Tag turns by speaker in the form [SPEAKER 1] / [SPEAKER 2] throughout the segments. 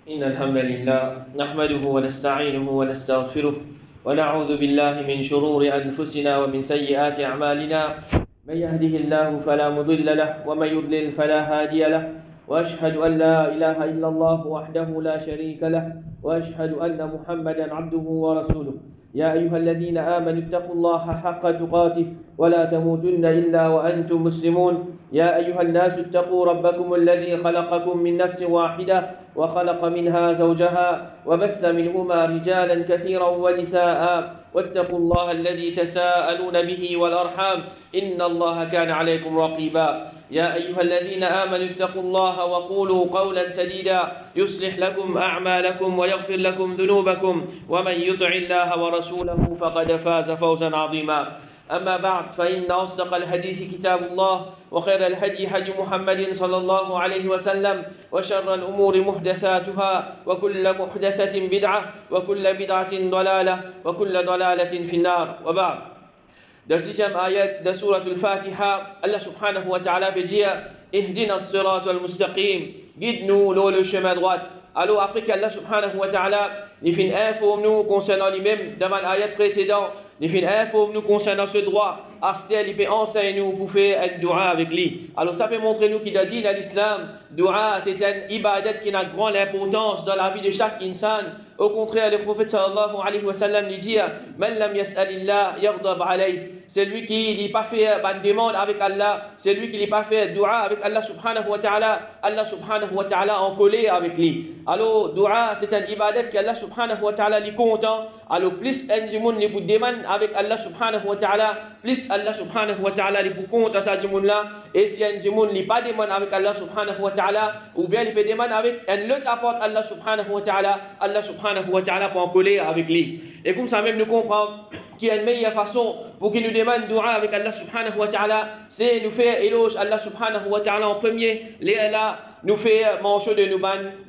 [SPEAKER 1] إن الحمد لله نحمده ونستعينه ونستغفره ونعوذ بالله من شرور أنفسنا ومن سيئات أعمالنا من يهده الله فلا مضل له ومن يضلل فلا هادي له وأشهد أن لا إله إلا الله وحده لا شريك له وأشهد أن محمدا عبده ورسوله يا أيها الذين آمنوا اتقوا الله حق تقاته ولا تموتن إلا وأنتم مسلمون يا أيها الناس اتقوا ربكم الذي خلقكم من نفس واحدة وخلق منها زوجها وبث منهما رجالا كثيرا ونساء واتقوا الله الذي تساءلون به والأرحام إن الله كان عليكم رقيبا يا أيها الذين آمنوا اتقوا الله وقولوا قولا سديدا يصلح لكم أعمالكم ويغفر لكم ذنوبكم ومن يطع الله ورسوله فقد فاز فوزا عظيما أما بعد فإن أصدق الحديث كتاب الله وخير الهدي هدي محمد صلى الله عليه وسلم وشر الأمور محدثاتها وكل محدثة بدعة وكل بدعة ضلالة وكل ضلالة في النار وبعد. Dans la sixième ayat de Surah Al-Fatiha, Allah subhanahu wa ta'ala veut dire Ihdina as-sirat al-mustaqim, guide-nous le chemin droit. Alors après qu'Allah subhanahu wa ta'ala nous fait informe-nous concernant lui-même dans l'ayat précédent, nous fait informe-nous concernant ce droit, il peut enseigner nous pour faire un dua avec lui. Alors ça peut montrer nous qu'il a dit dans l'islam, dua c'est un ibadat qui a grande importance dans la vie de chaque insan. Au contraire, le prophète sallallahu alayhi wa sallam lui dit Man lam yas'alillah yaghdab alayh. C'est lui qui n'a pas fait une demande avec Allah, c'est lui qui n'a pas fait dua avec Allah subhanahu wa ta'ala en collé avec lui. Alors, dua c'est un ibadat que Allah subhanahu wa ta'ala est content. Alors, plus un dimoun n'est pour demander avec Allah subhanahu wa ta'ala, plus Allah subhanahu wa ta'ala est pour content sa dimoun là. Et si un dimoun n'est pas demandé avec Allah subhanahu wa ta'ala, ou bien il peut demander avec un autre apporte Allah subhanahu wa ta'ala, Allah subhanahu wa ta'ala pour en coller avec lui. Et comme ça même nous comprenons qu'il y a une meilleure façon pour qu'il nous demande dua avec Allah subhanahu wa ta'ala, c'est nous faire éloge Allah subhanahu wa ta'ala en premier, les là nous faire mention de nous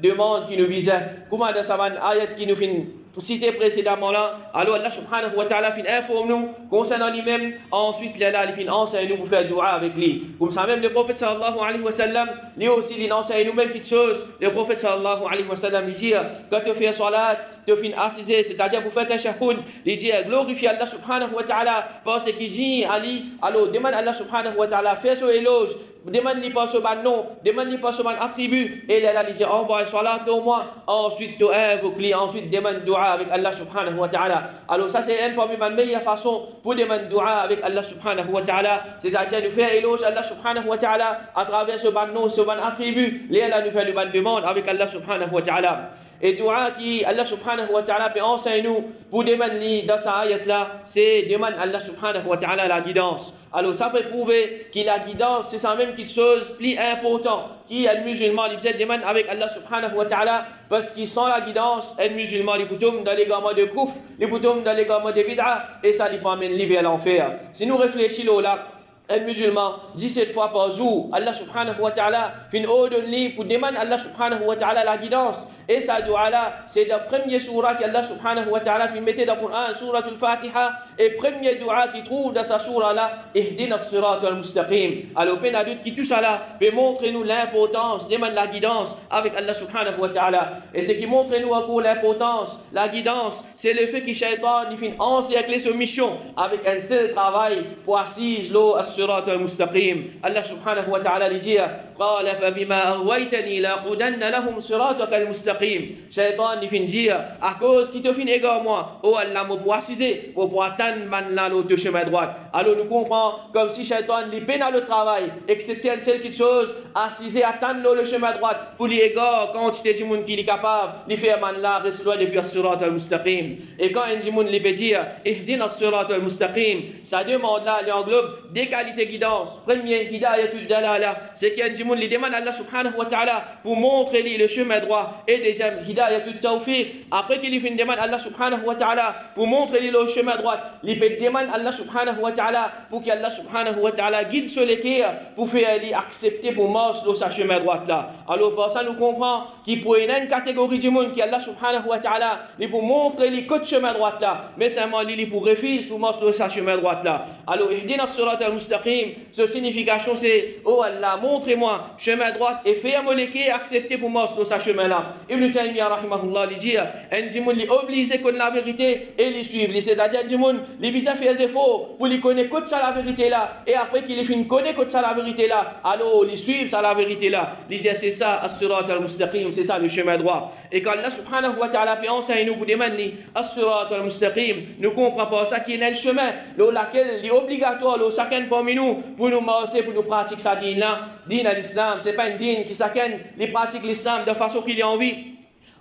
[SPEAKER 1] demande qui nous vise. Comment dans sa ayat qui nous fait cité précédemment là, alors Allah subhanahu wa ta'ala fin informe nous concernant lui-même, ensuite là il fin enseigne nous pour faire dua avec lui. Comme ça même le prophète sallallahu alayhi wa sallam, lui aussi il enseigne nous même quelque chose. Le prophète sallallahu alayhi wa sallam il dit quand tu fais salat, tu fin assiser, c'est-à-dire pour faire ta shahoud, il dit glorifie Allah subhanahu wa ta'ala parce qu'il dit Ali, alors demande Allah subhanahu wa ta'ala fais son éloge, demande-lui pas son nom, demande-lui pas son attribut, et là il dit envoie salat au moins, ensuite tu invoques lui, ensuite demande dua avec Allah subhanahu wa ta'ala. Alors ça c'est une parmi les meilleures façons pour demander dua avec Allah subhanahu wa ta'ala, c'est-à-dire nous faire éloge Allah subhanahu wa ta'ala à travers ce ban nom, ce ban attribut, là nous faire le ban demande avec Allah subhanahu wa ta'ala. Et dua qui Allah subhanahu wa ta'ala peut enseigner nous pour demander dans sa ayat là, c'est demander Allah subhanahu wa ta'ala la guidance. Alors ça peut prouver que la guidance c'est ça même quelque chose plus important qui est musulman il peut demander avec Allah subhanahu wa ta'ala parce qu'il sans la guidance un musulman il peut tomber dans les gamins de kouf, il peut tomber dans les gamins de bid'a et ça lui peut amener vers l'enfer. Si nous réfléchissons là, un musulman 17 fois par jour, Allah subhanahu wa ta'ala fait une ordre pour demander Allah subhanahu wa ta'ala la guidance. Et ça doit là, c'est la première surah qu'Allah subhanahu wa ta'ala fait mettre dans le Coran, surah al-Fatiha, et premier dua qui trouve dans sa surah là, Ihdina as-sirat al-mustaqim. Alors, peine à doute qui tout ça là, peut montrer nous l'importance, demande la guidance avec Allah subhanahu wa ta'ala. Et ce qui montre nous encore l'importance, la guidance, c'est le fait que Shaitan il fait encercler sa mission avec un seul travail pour assiser l'eau as-sirat al-mustaqim. Allah subhanahu wa ta'ala lui dit, قال فبما أغويتني لأقعدن لهم صراطك المستقيم. Shaitan il fin dire à cause qui te fin égare moi, oh Allah me pour assiser pour atteindre man là le chemin droit. Alors nous comprenons comme si Shaitan il peine le travail et que c'était une seule chose assiser atteindre le chemin droit pour lui égare quand tu dis monde qui est capable de faire man là reste loin depuis as-sirat al-mustaqim. Et quand un dit monde il peut dire ihdina as-sirat al-mustaqim, ça demande là il englobe des qualités guidance. Premier hidayatul dalala, c'est qu'un dit monde il demande à Allah subhanahu wa ta'ala pour montrer lui le chemin droit. Et deuxième hidayatut tawfiq, après qu'il fait une demande à Allah subhanahu wa ta'ala pour montrer lui le chemin droit, il peut demander à Allah subhanahu wa ta'ala pour qu'Allah subhanahu wa ta'ala guide sur les cœurs pour faire lui accepter pour marcher dans sa chemin droit là. Alors par ça nous comprenons qu'il peut y avoir une catégorie de monde qui Allah subhanahu wa ta'ala il pour montrer lui que chemin droit là, mais seulement lui pour refuser pour marcher dans sa chemin droit là. Alors ihdina as-sirat al-mustaqim, sa signification c'est oh Allah montrez-moi chemin droit et fais-moi les cœurs accepter pour marcher dans sa chemin là. Et Ibn Taymiyyah rahimahullah li dit un dimoun li obligé connaître la vérité et li suivre, c'est-à-dire un dimoun li bisa faire des efforts pour li connaître que ça la vérité là et après qu'il fin connaître que ça la vérité là, alors li suivre ça la vérité là. Li dit c'est ça as-sirat al-mustaqim, c'est ça le chemin droit. Et quand Allah subhanahu wa ta'ala peut enseigner nous pour demander as-sirat al-mustaqim, nous comprenons pas ça qui est le chemin lequel est obligatoire chacun parmi nous pour nous marcher, pour nous pratiquer ça din là. Din à l'islam, c'est pas une din qui chacun les pratique l'islam de façon qu'il a envie.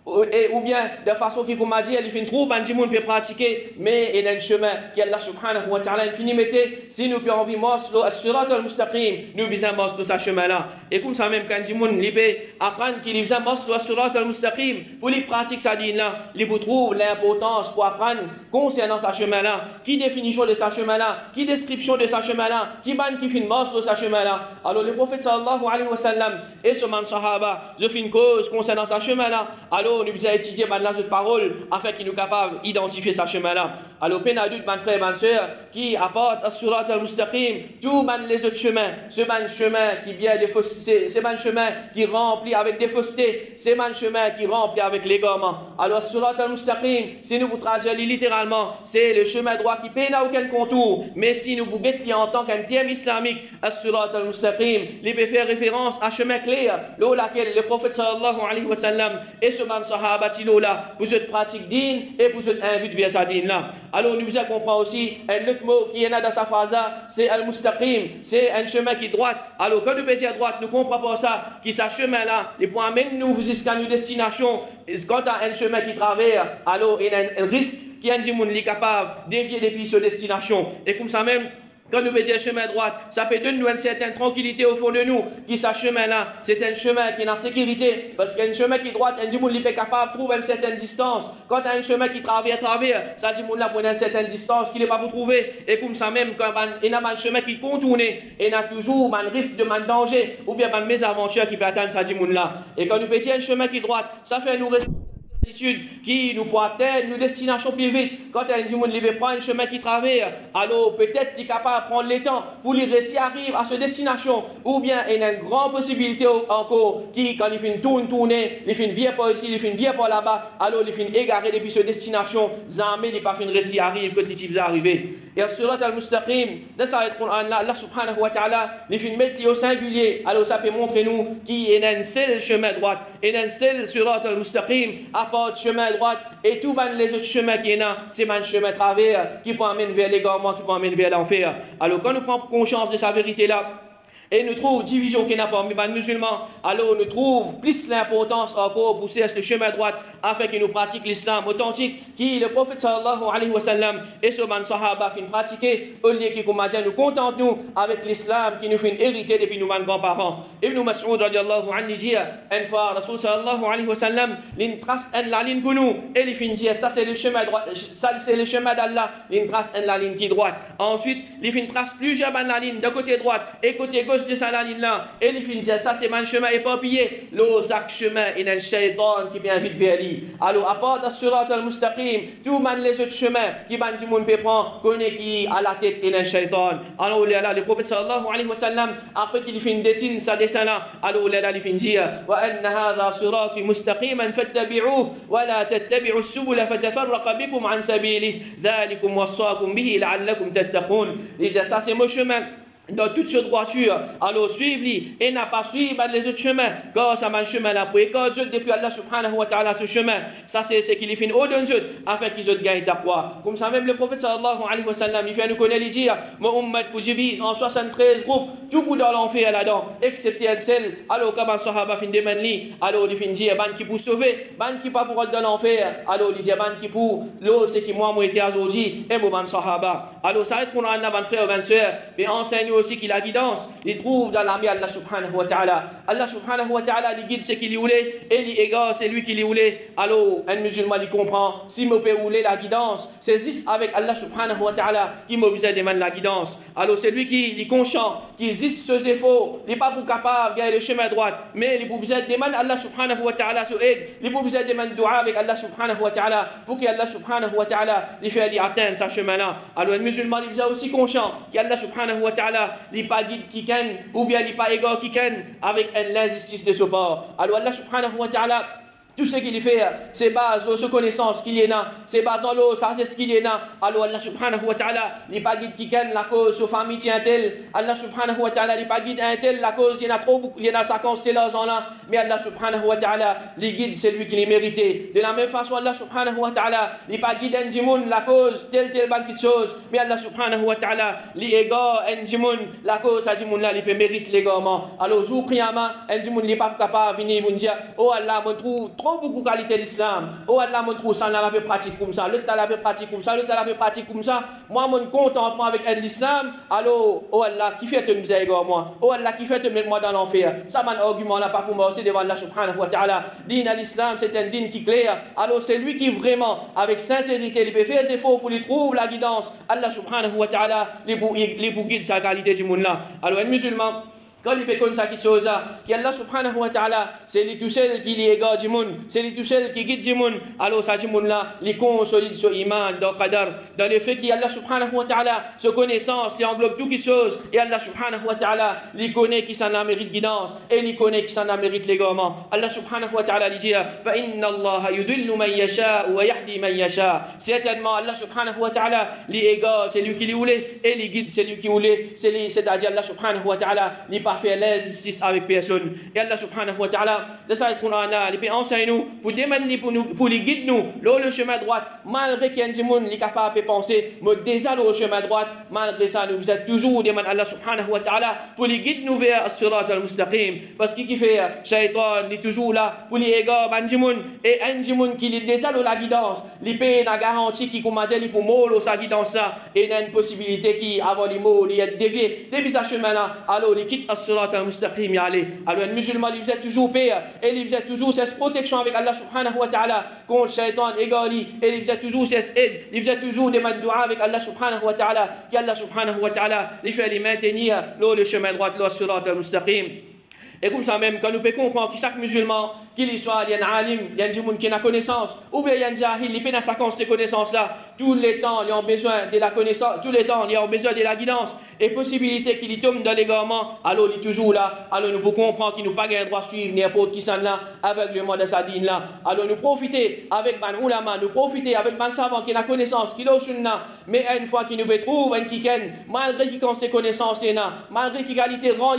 [SPEAKER 1] Ou bien de façon qui comme a dit il fait trop ban di monde peut pratiquer mais il y a un chemin qui Allah subhanahu wa ta'ala infini mettez si nous peut envie marcher as-sirat al-mustaqim nous besoin marcher ce chemin là et comme ça même quand di monde il peut apprendre qu'il besoin marcher as-sirat al-mustaqim pour les pratiquer ça dit là il vous trouve l'importance pour apprendre concernant ce chemin là qui définition de ce chemin là qui description de ce chemin là qui ban qui fin marcher ce chemin là alors le prophète sallallahu alayhi wa sallam et ce man sahaba je fais une cause concernant ce chemin là alors nous devons étudier la parole afin qu'il nous capable d'identifier ce chemin-là. Alors, peine adulte, mes frères et mes sœurs, qui apporte as-sirat al-mustaqim, tous les autres chemins, ce chemin qui vient des faussetés, ce chemin qui remplit avec des faussetés, ce chemin qui remplit avec l'égarement. Alors, as-sirat al-mustaqim, si nous vous traduisons littéralement, c'est le chemin droit qui peine à aucun contour, mais si nous vous guettons en tant qu'un terme islamique, as-sirat al-mustaqim, il peut faire référence à un chemin clair, là laquelle le prophète sallallahu alayhi wa sallam et ce sahaba là pour cette pratique digne et pour cette invite vers sa digne là. Alors nous comprenons aussi un autre mot qui est là dans sa phrase là, c'est al-mustaqim, c'est un chemin qui est droit. Alors quand nous peut dire droite, nous comprenons pas ça, qui ce chemin là, il pour amener nous jusqu'à nos destinations. Quand tu as un chemin qui traverse, alors il y a un risque qui est capable de dévier depuis cette destination. Et comme ça même, quand nous mettons un chemin droit, ça peut donner une certaine tranquillité au fond de nous. Qui ce chemin-là, c'est un chemin qui est en sécurité. Parce qu'un chemin qui est droit, un dimoun est capable de trouver une certaine distance. Quand tu as un chemin qui traverse, ça dimoun là pour une certaine distance qu'il n'est pas pour trouver. Et comme ça même, quand il y a un chemin qui contourne, il y a toujours un risque de un danger ou bien une mésaventure qui peut atteindre ça dimoun là. Et quand nous mettons un chemin qui est droit, ça fait nous rester qui nous peut atteindre nos destinations plus vite. Quand un dimoun prend un chemin qui traverse, alors peut-être qu'il est capable de prendre le temps pour lui réussir à arriver à cette destination. Ou bien il y a une grande possibilité encore qui, quand il fait tourner, il fait une vie par ici, il fait une vie par là-bas, alors il fait égarer depuis cette destination, jamais il n'a pas fait réussir à arriver quand il est arrivé. Et surat al-mustaqim, dans ce Coran là, Allah subhanahu wa ta'ala, il fait mettre au singulier, alors ça peut montrer nous qu'il y a un seul chemin droit, et un seul surat al-mustaqim, chemin droit et tous les autres chemins qui sont là, c'est un chemin travers qui peut amener vers l'égarement, qui peut amener vers l'enfer. Alors quand nous prenons conscience de sa vérité là, et nous trouvons division qui n'a pas parmi les musulmans, alors nous trouvons plus l'importance encore pousser à ce chemin droit afin qu'ils nous pratiquent l'islam authentique qui le prophète sallallahu alayhi wa sallam et ce man sahaba fin pratiquer au lieu qui comme nous contente nous avec l'islam qui nous fait hériter depuis nos grands-parents. Ibn Mas'ud radiyallahu anhu dit une fois Rasul sallallahu alayhi wa sallam l'in trace la ligne pour nous et il fin dit ça c'est le chemin droit, ça c'est le chemin d'Allah, l'in trace la ligne qui est droite. Ensuite il fin trace plusieurs la ligne de côté droite et côté gauche de ça la ligne là et il finit ça c'est un chemin éparpillé le chaque chemin il y a un shaitan qui vient vite vers lui. Alors à part as-sirat al-mustaqim tous les autres chemins qui bandi moun peut prendre connaît qui à la tête il y a un shaitan. Alors là le prophète sallallahu alayhi wa sallam après qu'il finit dessine ça dessin là alors là il finit dire wa anna hadha sirati mustaqiman fattabi'uhu wa la tattabi'u as-subula fatafarraqa bikum an sabilihi dhalikum wasaqakum bihi la'allakum tattaqun. Il dit ça c'est mon chemin dans toute cette droiture, alors suivez-le et n'a pas suivi les autres chemins, car ça m'a un chemin là pour écouter depuis Allah subhanahu wa ta'ala ce chemin. Ça c'est ce qu'il fait au-dedans d'eux afin qu'ils gagnent ta croix. Comme ça même le prophète sallallahu alayhi wa sallam, il fait nous connaître les dire, mon ummat pour divise en 73 groupes, tout pour dans l'enfer là-dedans, excepté un seul. Alors quand un sahaba fin de manli, alors il fin dire, ban qui pour sauver, ban qui pas pour être dans l'enfer, alors il dit ban qui pour l'eau c'est qui moi été aujourd'hui, et mon ban sahaba. Alors ça être qu'on a un frère ou une soeur, mais enseigne aussi qu'il a guidance, il trouve dans l'armée Allah subhanahu wa ta'ala. Allah subhanahu wa ta'ala, il guide ce qu'il voulait, et il égare, c'est lui qui lui voulait. Alors, un musulman, il comprend, si je peux rouler la guidance, c'est juste avec Allah subhanahu wa ta'ala qui m'a besoin de la guidance. Alors, c'est lui qui est conscient, qui existe ce efforts, il n'est pas pour capable de gagner le chemin droit, mais il a besoin de demander Allah subhanahu wa ta'ala se aide, il a besoin de demander dua avec Allah subhanahu wa ta'ala, pour que Allah subhanahu wa ta'ala lui fasse atteindre ce chemin-là. Alors, un musulman, il est aussi conscient qu'Allah subhanahu wa ta'ala n'est pas guide qui ken ou bien n'est pas égard qui ken avec l'injustice de ce bord. Alors Allah subhanahu wa ta'ala tout ce qu'il fait, c'est base de connaissance qu'il y a, c'est base dans l'eau, ça c'est ce qu'il y a. Alors Allah subhanahu wa ta'ala, il pas guide qui gagne la cause, sa famille tient tel. Allah subhanahu wa ta'ala, il pas guide un tel, la cause, il y en a trop beaucoup, il y en a 50 c'est là, mais Allah subhanahu wa ta'ala, il guide celui qui les mérité. De la même façon, Allah subhanahu wa ta'ala, il pas guide un djimoun, la cause, telle bonne chose, mais Allah subhanahu wa ta'ala, il égare un djimoun, la cause, ça djimoun là, il peut mériter l'égarement. Alors, jour qiyama, un djimoun, il n'est pas capable de venir, dire, oh Allah, me trouve trop beaucoup de qualité d'islam. Oh Allah, me trouve ça, la peut pratique comme ça, l'autre la peut pratique comme ça, l'autre la peut pratique comme ça. Moi, mon contentement avec un islam, alors, oh Allah, qui fait te me égare moi? Oh Allah, qui fait te mettre moi dans l'enfer? Ça, mon argument là, pas pour moi, c'est devant Allah subhanahu wa ta'ala. Din à l'islam, c'est un din qui est clair. Alors, c'est lui qui vraiment, avec sincérité, il peut faire ses efforts pour lui trouver la guidance. Allah subhanahu wa ta'ala, les pour guide sa qualité du monde là. Alors, un musulman, quand il fait comme ça, Allah subhanahu wa ta'ala, c'est lui tout seul qui égare du monde, c'est lui tout seul qui guide du monde. Alors, ça, du monde là, il consolide son iman dans Qadar, dans le fait qu'Allah subhanahu wa ta'ala, sa connaissance, il englobe toutes les choses, et Allah subhanahu wa ta'ala, il connaît qui s'en a mérite guidance, et il connaît qui s'en a mérite l'égarement. Allah subhanahu wa ta'ala, il dit, فَإِنَّ اللَّهَ يُدِلُّ مَنْ يَشَاءُ وَيَهْدِي مَنْ يَشَاءُ. Certainement, Allah subhanahu wa ta'ala, il égare, c'est lui qui lui voulait, et il guide, c'est lui qui voulait, c'est-à-dire Allah subhanahu wa ta'ala, pas faire l'injustice avec personne. Et Allah subhanahu wa ta'ala, de ça, le Coran, il peut enseigner nous, pour demander pour les guider nous, le chemin droit, malgré qu'il y ait des gens qui sont capables de penser, mais déjà le chemin droit, malgré ça, nous êtes toujours demandé Allah subhanahu wa ta'ala, pour les guider nous vers le surat al-mustaqim. Parce qu'il fait, Shaitan, il est toujours là, pour les égards, et un gens qui est déjà la guidance, il peut la garantie qui commence à pour mollo sa guidance, et il y a une possibilité qui, avant les mots, il est dévié, depuis ce chemin-là, alors il quitte as-surat al-mustaqim, alors un musulman, il faisait toujours paix, et il faisait toujours cette protection avec Allah subhanahu wa ta'ala, contre Shaitan égali, et il faisait toujours cette aide, il faisait toujours des dua avec Allah subhanahu wa ta'ala, qui Allah subhanahu wa ta'ala, il fait les maintenir, le chemin droit, le surat al-mustaqim. Et comme ça même, quand nous pouvons comprendre que chaque musulman, qu'il soit, il y a un alim, il y a un gens qui a connaissance, ou bien il y a un jahil, il peut dans sa ces connaissances-là, tous les temps, ils ont besoin de la connaissance, tous les temps, ils ont besoin de la guidance, et possibilité qu'il tombe dans l'égarement, alors il est toujours là, alors nous pouvons comprendre qu'il n'a pas le droit de suivre n'importe qui s'en là, avec le mot de sa dîne là. Alors nous profiter avec ban ulama, nous profiter avec ban savant qui a connaissance, qui a au sunna, mais une fois qu'il nous trouve un kiken, malgré qu'il a ses connaissances, malgré qu'il a qualité rang,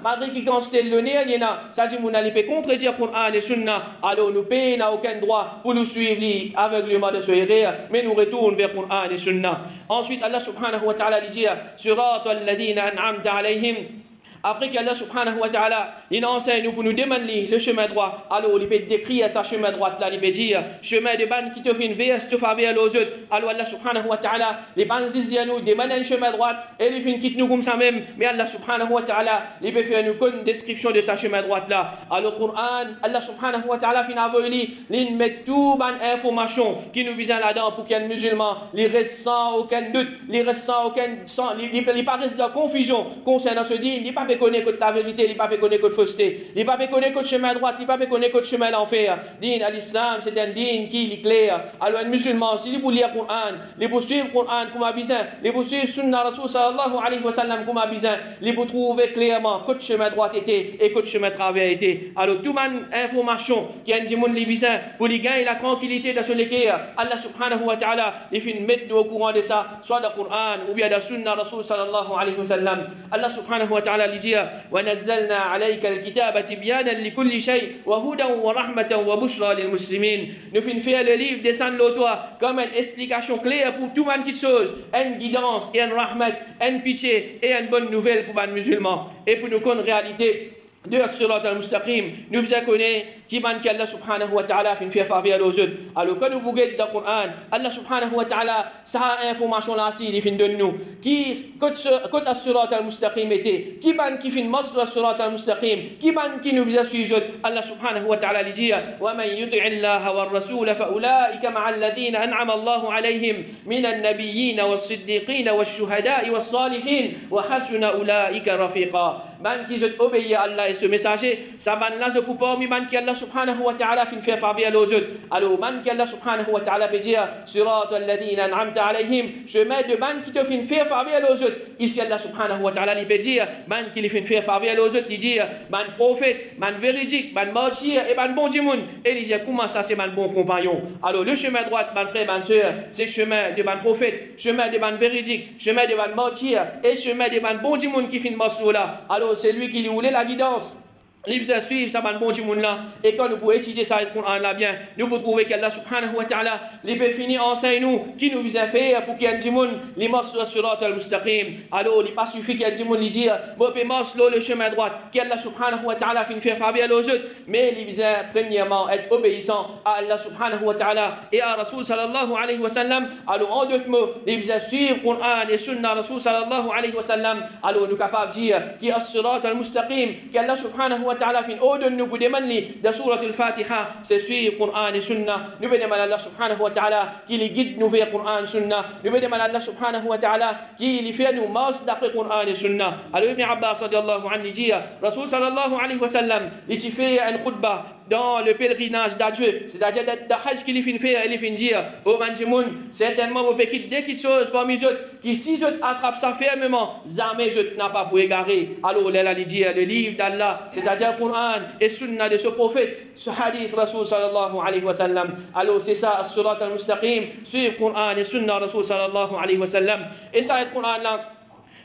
[SPEAKER 1] malgré qu'il a le nez, ça dit, on peut contredire le Coran et Sunna, alors nous payons n'a aucun droit pour nous suivre aveuglément de ce erreur, mais nous retournons vers le Coran et Sunna. Ensuite, Allah subhanahu wa ta'ala dit, Surat al-ladina an'amta alayhim. Après qu'Allah subhanahu wa ta'ala, il enseigne pour nous demander le chemin droit, alors il peut décrire sa chemin droit là, il peut dire, chemin de ban qui te fait une verse, te fait vers aux autres. Alors Allah subhanahu wa ta'ala, les ban disent nous, demandent un chemin droit, et il fait quitte nous comme ça même, mais Allah subhanahu wa ta'ala, il peut faire une description de sa chemin droit là. Alors le Coran, Allah subhanahu wa ta'ala, il met tout ban information qui nous vise là-dedans pour qu'il y ait un musulman, il reste sans aucun doute, il reste sans aucun, il pas reste de confusion concernant ce dit, il pas connaître la vérité, il pas connaître la fausseté, il pas connaître le chemin droit, il pas connaître le chemin l'enfer. Din à l'islam, c'est un din qui est clair. Alors un musulman, s'il pour lire le Coran, il pour suivre le Coran comme a besoin, il pour suivre sunna Rasul sallallahu alayhi wa sallam comme a besoin, il pour trouver clairement que le chemin droit était et que le chemin travers était. Alors toute information qui a dit mon besoin pour lui gagner la tranquillité de son équerre, Allah subhanahu wa ta'ala, il fait mettre au courant de ça, soit dans le Coran ou bien dans sunna Rasul sallallahu alayhi wa sallam. Allah subhanahu wa ta'ala ونزلنا عليك الكتاب تبيانا لكل شيء وهدى ورحمة وبشرى للمسلمين. Nous finissons faire le livre descendre le toit comme une explication claire pour tout le monde qui chose, une guidance et une rahmat, une pitié et une bonne nouvelle pour les musulmans et pour nous connaître réalité de As-Surat al-Mustaqim. Nous connaissons qui man que Allah subhanahu wa ta'ala fait faire faveur aux autres. Alors quand nous bougeons dans le Coran, Allah subhanahu wa ta'ala ça information là si il fait de nous qui quand As-Surat al-Mustaqim était qui man qui fait masdar As-Surat al-Mustaqim qui man qui nous a suivre Allah subhanahu wa ta'ala dit wa man yuti' Allah wa ar-rasul fa ulaika ma'a alladhina an'ama Allah alayhim min an-nabiyyin was-siddiqin wash-shuhada'i was-salihin wa hasuna ulaika rafiqa. Man qui obéit à Allah et ce messager ça man là ce pour parmi man qui Allah subhanahu wa ta'ala fin fait faveur aux autres. Alors, man qui Allah subhanahu wa ta'ala peut dire, surat alladhina an'amta alayhim, chemin de man qui te fin fait faveur aux autres. Ici, Allah subhanahu wa ta'ala, il peut dire, man qui fin fait faveur aux autres, il dit, man prophète, man véridique, man martyr et man bon dimoun. Et il dit, comment ça, c'est man bon compagnon? Alors, le chemin droit, man frère, man soeur, c'est chemin de man prophète, chemin de man véridique, chemin de man martyr et chemin de man bon dimoun qui fin maslo là. Alors, c'est lui qui lui voulait la guidance. Nous devons suivre ça, bon Dieu là, et quand nous pouvons étudier ça, le Coran là bien, nous pouvons trouver qu'Allah subhanahu wa ta'ala, il peut finir enseigne nous, qui nous vient faire pour qu'il y ait un dimoun, les maslo surat al-mustaqim. Alors, il n'est pas suffit qu'il y ait un dimoun, il dit, bon, peut maslo le chemin droit, qu'Allah subhanahu wa ta'ala finit faire faveur aux autres, mais il vient premièrement être obéissant à Allah subhanahu wa ta'ala et à Rasul sallallahu alayhi wa sallam. Alors, en d'autres mots, il vient suivre le Coran et Sunna Rasul sallallahu alayhi wa sallam. Alors, nous sommes capables de dire, qui est surat al-mustaqim, qu'Allah subhanahu wa ta'ala fin ordonne nous pour demander de surat al-Fatiha, c'est suivre le Coran et Sunna. Nous pouvons demander à Allah subhanahu wa ta'ala qui les guide nous vers le Coran et Sunna. Nous pouvons demander à Allah subhanahu wa ta'ala qui les fait nous marcher d'après le Coran et Sunna. Alors Ibn Abbas radiallahu anhu dit, Rasul sallallahu alayhi wa sallam, il fait un khutbah dans le pèlerinage d'adieu, c'est-à-dire de Hajj qu'il fin fait, il fin dire, oh manjimoun, certainement vous pouvez quitter quelque chose parmi eux, qui si je attrape ça fermement, jamais je n'ai pas pour égarer. Alors là, il dit, le livre d'Allah, c'est-à-dire le Coran et Sunna de ce prophète, ce hadith Rasul sallallahu alayhi wa sallam. Alors c'est ça, surat al-mustaqim, suivre le Coran et Sunna Rasul sallallahu alayhi wa sallam. Et ça, le Coran là,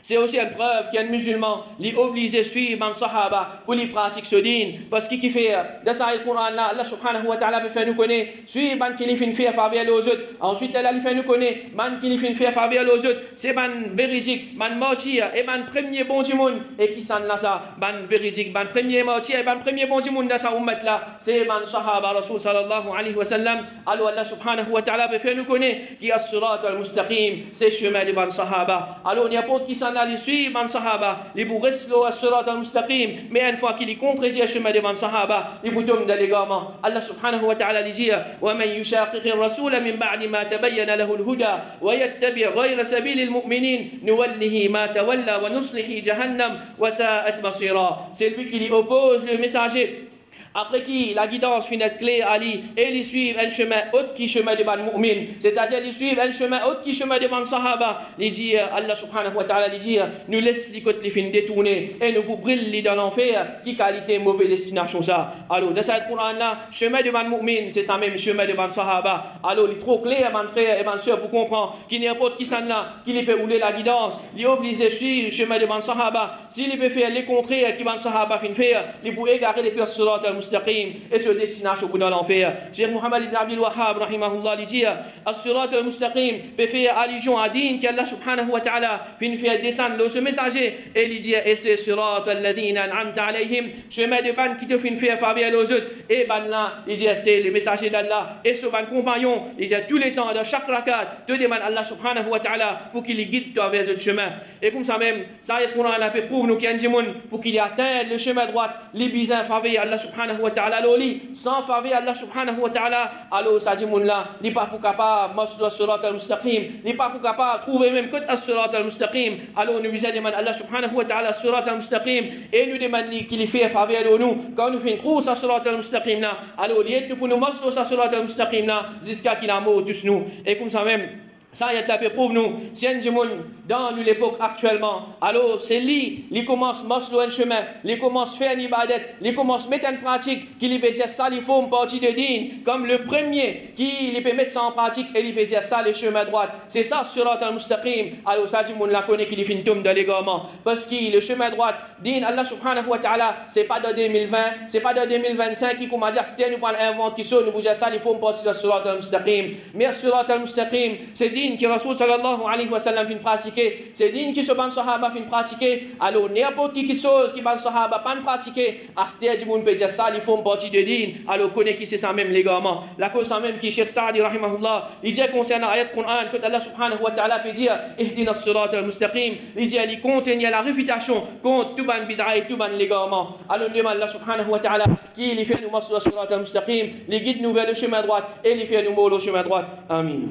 [SPEAKER 1] c'est aussi une preuve qu'un musulman est obligé de suivre un sahaba pour les pratiques ce din. Parce qu'il fait de ça le Coran là, Allah subhanahu wa ta'ala peut faire nous connaître, suivre man qui fait faire faveur aux autres. Ensuite, Allah fait nous connaître, man qui fait faire faveur aux autres. C'est man véridique, man martyr et man premier bon du monde. Et qui s'en là ça, man véridique, man premier martyr et man premier bon du monde dans sa ummat là. C'est man sahaba Rasul sallallahu alayhi wa sallam. Alors Allah subhanahu wa ta'ala peut faire nous connaître qui a surat al-mustaqim, c'est chemin de man sahaba. Alors n'importe qui s'en les suivre man sahaba, les pour rester à surat al-mustaqim, mais une fois qu'il contredit le chemin de man sahaba, les pour tomber dans l'égarement. Allah subhanahu wa ta'ala dit, wa man yushaqiq ar-rasul min ba'di ma tabayyana lahu al-huda wa yattabi' ghayra sabili al-mu'minin nuwallihi ma tawalla wa nuslihi jahannam wa sa'at masira. C'est lui qui lui oppose le messager. Après qui la guidance finit clé à lui et ils suivent un chemin autre qui chemin de ban mu'min, c'est-à-dire ils suivent un chemin autre qui chemin de ban sahaba. Les dit Allah subhanahu wa ta'ala dit nous laisse les côtés les fins détourner et nous vous briller dans l'enfer qui qualité mauvaise destination ça. Alors dans cette Coran là chemin de ban mu'min c'est ça même chemin de ban sahaba. Alors il est trop clair mon frère et ma soeur pour comprendre qu'il n'importe qui s'en là qui peut rouler la guidance, il est obligé de suivre le chemin de ban sahaba. S'il peut faire les contraires qui ban sahaba fin faire, il peut égarer les personnes المستقيم et se destination pour dans l'enfer. Cheikh Muhammad ibn Abdul Wahhab rahimahullah dit as-surat al-mustaqim peut faire allusion à din qu'Allah subhanahu wa ta'ala fin fait descendre ce messager et il dit et c'est surat alladhina an'amta alayhim, chemin de ban qui te fin faire faveur aux autres et ban là il dit c'est le messager d'Allah et ce ban compagnon il dit tous les temps dans chaque rakat te demande Allah subhanahu wa ta'ala pour qu'il guide toi vers ce chemin. Et comme ça même ça le Coran là peut prouver nous qu'il y a un djimoun pour qu'il atteigne le chemin droit les bizarres faveur Allah subhanahu wa ta'ala loli sans faveur Allah subhanahu wa ta'ala. Alors ça dit moun là n'est pas pour capable masdar surat al-mustaqim, n'est pas pour capable trouver même que as-surat al-mustaqim. Alors nous disons demande Allah subhanahu wa ta'ala surat al-mustaqim et nous demandons qu'il fait faveur de nous quand nous faisons trop ça surat al-mustaqim là. Alors il est pour nous masdar ça surat al-mustaqim là jusqu'à qu'il a mort tous nous. Et comme ça même ça y est là pour nous si un djimoun dans l'époque actuellement alors c'est lui il commence marcher un chemin il commence faire une ibadet il commence mettre en pratique qu'il peut dire ça il faut une partie de din comme le premier qui il peut mettre ça en pratique et il peut dire ça le chemin droit c'est ça surat al-mustaqim. Alors ça djimoun la connaît qu'il finit tombe dans l'égarement parce que le chemin droit din Allah subhanahu wa ta'ala c'est pas dans 2020 c'est pas dans 2025 qui commence à dire nous pas inventer qui sont nous dire ça il faut une partie de surat al-mustaqim. Mais surat al-mustaqim c'est qui Rasul sallallahu alayhi wa sallam fin pratiquer, c'est din qui se ban sahaba fin pratiquer. Alors n'importe qui chose qui ban sahaba pas pratiquer, à ce stade moun peut dire ça il faut une partie de din. Alors connaît qui c'est ça même légalement. La cause ça même qui Cheikh Saadi rahimahullah, il dit concernant ayat Coran que Allah subhanahu wa ta'ala peut dire ihdina as-sirat al-mustaqim, il dit il contient la réfutation contre tout ban bid'a et tout ban légalement. Alors demande Allah subhanahu wa ta'ala qui il fait nous masdar as-sirat al-mustaqim, il guide nous vers le chemin droit et il fait nous mourir le chemin droit. Amin.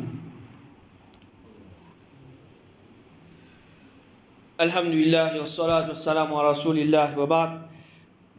[SPEAKER 1] Alhamdulillah wa salatu wa salamu ala rasulillah wa ba'd.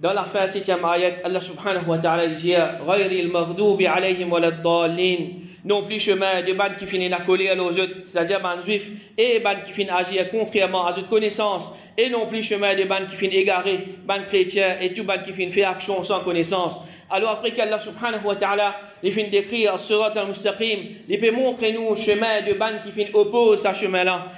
[SPEAKER 1] Dans la fin 7e ayat, Allah subhanahu wa ta'ala dit Ghayril maghdubi alayhim waladdallin. Non plus chemin de ban qui finit à coller à l'autre, c'est-à-dire ban juif, et ban qui finit à agir contrairement à notre connaissance, et non plus chemin de ban qui finit égaré, ban chrétien, et tout ban qui finit faire action sans connaissance. Alors après qu'Allah subhanahu wa ta'ala, il finit d'écrire Surat al-Mustaqim, il peut montrer nous chemin de ban qui finit oppose à ce chemin-là,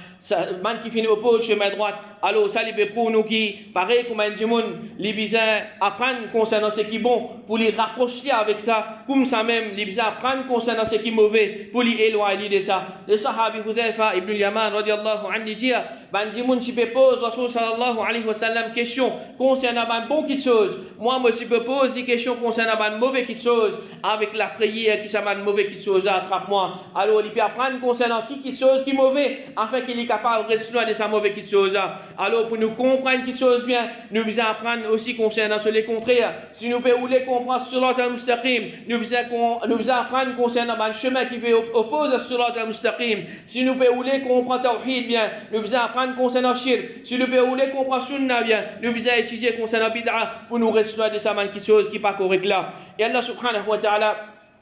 [SPEAKER 1] ban qui finit oppose chemin droit. Alors ça, il peut pour nous qui, pareil comme un djimoun, les besoin apprendre concernant ce qui est bon, pour les rapprocher avec ça, comme ça même, les besoin apprendre concernant ce qui est mauvais, pour les éloigner de ça. Le sahabi Hudhaifa ibn al-Yaman, radiallahu anhu, dit, ban djimoun, si peut poser, Rasul sallallahu alayhi wa sallam, question concernant ban bon quelque chose. Moi, si peut poser question concernant ban mauvais quelque chose, avec la frayère qui ça ban mauvais quelque chose, attrape-moi. Alors, il peut apprendre concernant qui quelque chose qui est mauvais, afin qu'il est capable de rester loin de sa mauvaise quelque chose. Alors, pour nous comprendre quelque chose bien, nous devons apprendre aussi concernant ce les contraires. Si nous pouvons comprendre Surat al-Mustaqim, nous devons apprendre concernant le chemin qui oppose à Surat al-Mustaqim. Si nous pouvons comprendre Tawhid bien, nous devons apprendre concernant Shirk. Si nous pouvons comprendre Sunnah bien, nous devons étudier concernant Bid'a pour nous rester loin de ça, quelque chose qui n'est pas correct là. Et Allah subhanahu wa ta'ala,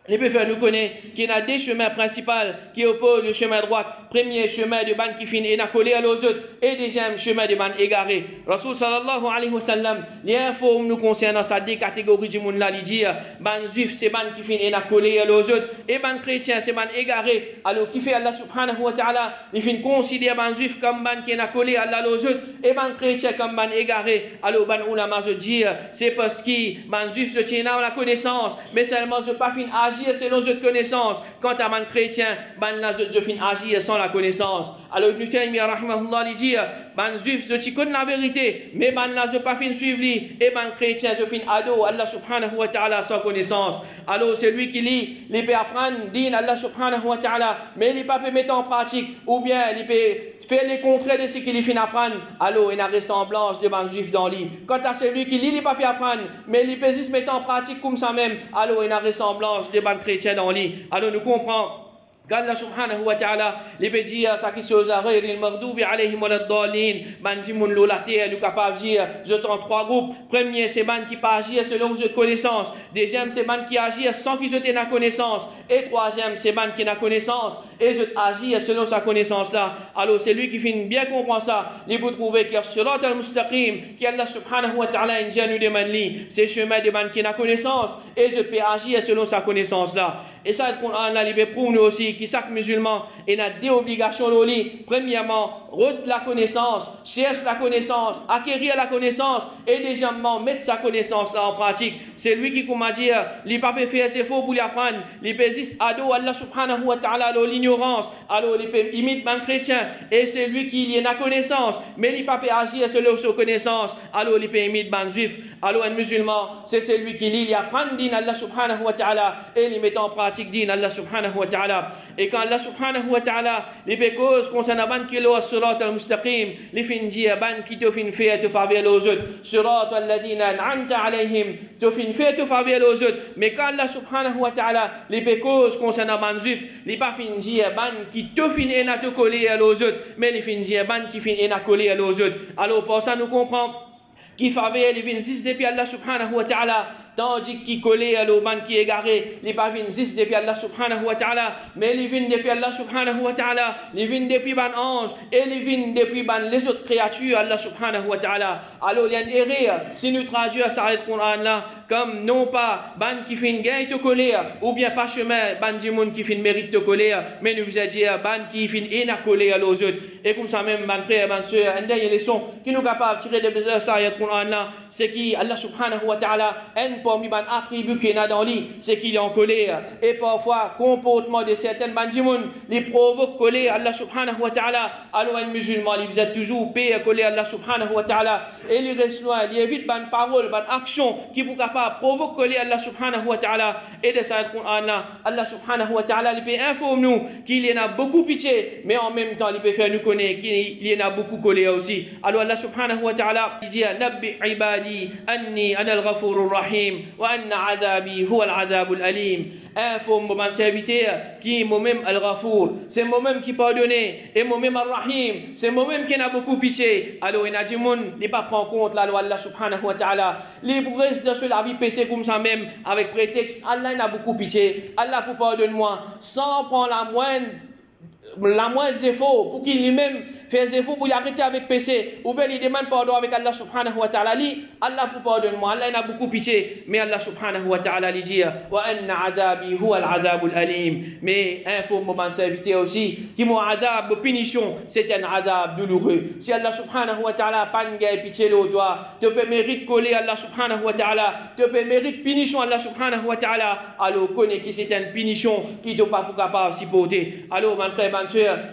[SPEAKER 1] il peut faire nous connaître qu'il y a des chemins principaux qui opposent le chemin droit. Premier chemin de ban qui finit et collé à l'autre, et deuxième chemin de ban égaré. Rasul sallallahu alayhi wa sallam, les infos nous concernant ça des catégories du monde là, il dit ban juif c'est ban qui finit et collé à l'autre, et ban chrétien c'est ban égaré. Alors qui fait Allah subhanahu wa ta'ala, il finit considérer ban juif comme ban qui est collé à l'autre, et ban chrétien comme ban égaré. Alors ban ulama je dis c'est parce que ban juif je tiens à la connaissance, mais seulement je pas fin agir selon notre connaissance. Quant à man chrétien, ban la je fin agir sans la connaissance. Alors Ibn Taymiyyah rahimahullah dit ban juif je connais la vérité, mais ban la je pas fin suivre lui, et ban chrétien je fin ado Allah subhanahu wa ta'ala sans connaissance. Alors c'est lui qui lit, il peut apprendre din Allah subhanahu wa ta'ala, mais il peut pas mettre en pratique, ou bien il peut faire les contraires de ce qu'il fin apprendre. Alors il y a ressemblance de ban juif dans lui. Quant à celui qui lit, il peut pas apprendre, mais il peut juste mettre en pratique comme ça même. Alors il y a ressemblance de ban chrétien dans lui. Alors nous comprenons qu'Allah subhanahu wa ta'ala il peut dire ça qui chose à Ghayril maghdubi alayhim waladdallin. Ban dimoun lo la terre nous capable dire je t'en trois groupes. Premier c'est ban qui pas agir selon votre connaissance. Deuxième c'est ban qui agit sans qu'ils aient la connaissance. Et troisième c'est ban qui n'a connaissance et je agir selon sa connaissance là. Alors c'est lui qui finit bien comprendre ça. Il peut trouver que Surat al-Mustaqim qui Allah subhanahu wa ta'ala a nous demande c'est chemin de ban qui n'a connaissance et je peux agir selon sa connaissance là. Et ça le Coran là il prouve nous aussi qui chaque musulman il a deux obligations au lit. Premièrement, rôde la connaissance, cherche la connaissance, acquérir la connaissance et deuxièmement mettre sa connaissance là en pratique. C'est lui qui comment dire, il pas peut faire ses faux pour lui apprendre, il peut juste ado Allah subhanahu wa ta'ala l'ignorance. Alors il peut imiter un chrétien et c'est lui qui a la connaissance, mais il pas peut agir selon sa connaissance. Alors il peut imiter un juif. Alors un musulman, c'est celui qui lit, il apprend din Allah subhanahu wa ta'ala et il met en pratique din Allah subhanahu wa ta'ala. Et quand Allah subhanahu wa ta'ala les causes concernant ban qui lo surat al-mustaqim les fin dire ban qui te fin fait te faveur aux autres surat alladina an'amta alayhim te fin fait te faveur aux autres. Mais quand Allah subhanahu wa ta'ala les causes concernant ban juif les pas fin dire ban qui te fin et na te coller à aux autres, mais les fin dire ban qui fin et na coller à aux autres. Alors pour ça nous comprenons qui faveur les 26 depuis Allah subhanahu wa ta'ala tandis qui collé à l'auban qui est égaré, les pas viennent juste depuis Allah subhanahu wa ta'ala, mais les viennent depuis Allah subhanahu wa ta'ala, les viennent depuis ban ange, et les viennent depuis ban les autres créatures Allah subhanahu wa ta'ala. Alors il y a une erreur, si nous traduisons ça le Coran là, comme non pas ban qui fait une gain te coller, ou bien pas chemin, ban du monde qui fait une mérite te coller, mais nous allons dire ban qui fait une coller à l'aux autres. Et comme ça même, ban frère, ban soeur, une dernière leçon qui nous capable de tirer de ça le Coran là, c'est qui Allah subhanahu wa ta'ala, parmi les attributs qu'il y a dans lui, c'est qu'il est en colère. Et parfois, comportement de certaines bandimoun, les provoque colère Allah subhanahu wa ta'ala. Alors un musulman, il vous êtes toujours paix à colère Allah subhanahu wa ta'ala. Et il reste loin, il évite ban parole, ban action qui pour capable provoquer colère Allah subhanahu wa ta'ala. Et de ça, Allah subhanahu wa ta'ala, il peut informer nous qu'il y en a beaucoup pitié, mais en même temps, il peut faire nous connaître qu'il y en a beaucoup colère aussi. Alors Allah subhanahu wa ta'ala, il dit, Nabbi ibadi anni ana al-ghafurur rahim. wa anna adabi huwa al-adab al-alim. Info mon serviteur qui est moi-même al-Ghafour, c'est moi-même qui pardonne, et moi-même al-Rahim, c'est moi-même qui n'a beaucoup pitié. Alors il a dit moun, il pas prend compte la loi Allah subhanahu wa ta'ala. Les bourges de la vie péché comme ça même avec prétexte Allah n'a beaucoup pitié. Allah pour pardonne-moi sans prendre la moindre effort pour qu'il lui-même fasse effort pour arrêter avec péché ou bien il demande pardon avec Allah subhanahu wa ta'ala Allah pour pardonne-moi Allah n'a beaucoup pitié mais Allah subhanahu wa ta'ala lui dit wa anna adabi huwa al-adab al-alim mais un faux moment serviteur aussi qui mon adab punition c'est un adab douloureux si Allah subhanahu wa ta'ala pas de pitié le toi te peut mérite coller Allah subhanahu wa ta'ala te peut mérite punition Allah subhanahu wa ta'ala alors connais que c'est une punition qui te pas capable supporter alors mon frère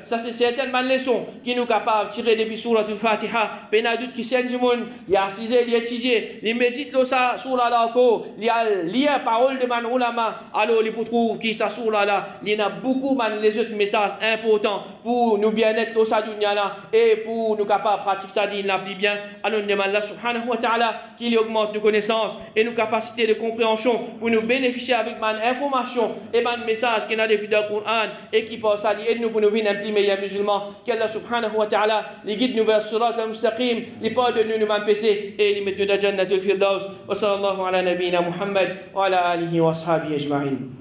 [SPEAKER 1] ça c'est certainement une leçon qui nous capable de tirer depuis Surah Al-Fatiha. Penadout qui s'en du monde, il a assisé, il a étudié, il médite ça Surah là, il a lié parole de man ulama. Alors il trouve qui ça Surah là, il y a beaucoup les autres messages importants pour nous bien-être ça dunya là et pour nous capable pratiquer ça il n'a plus bien. Alors nous demandons Allah subhanahu wa ta'ala qu'il augmente nos connaissances et nos capacités de compréhension pour nous bénéficier avec man information et man message qui n'a depuis dans le Coran et qui passe à aide nous pour nous venir imprimer les musulmans qu'Allah subhanahu wa ta'ala les guide nous vers surat al-mustaqim les pardonne nous man péché et les mettre nous dans jannatul firdaus wa sallallahu ala nabiyyina Muhammad wa ala alihi wa ashabihi ajma'in.